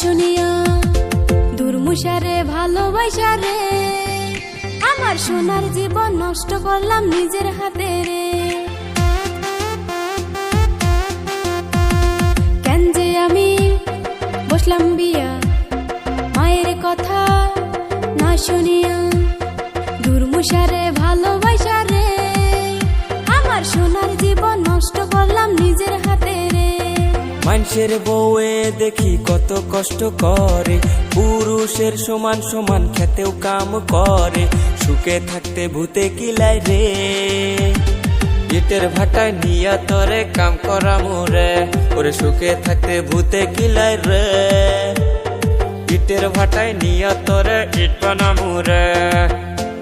শুনিয়া দুর্মুষারে ভালোবাসা রে, আমার সোনার জীবন নষ্ট করলাম নিজের হাতে রে। কেন যে আমি বসলাম বিয়া মায়ের কথা না শুনিয়া, দুর্মুষারে ভালোবাসা রে, আমার সোনার জীবন নষ্ট করলাম নিজের হাতে রে। মানুষের বউয়ে দেখি কত কষ্ট করে, পুরুষের সমান সমান খেতেও কাম করে, সুখে থাকতে ভূতে কিলাই রে। ইটের ভাটায় নিয়া তরে কাম করা মোরে, ওরে সুখে থাকতে ভূতে কিলাই রে। ইটের ভাটায় নিয়া তরে ইট বানামু রে।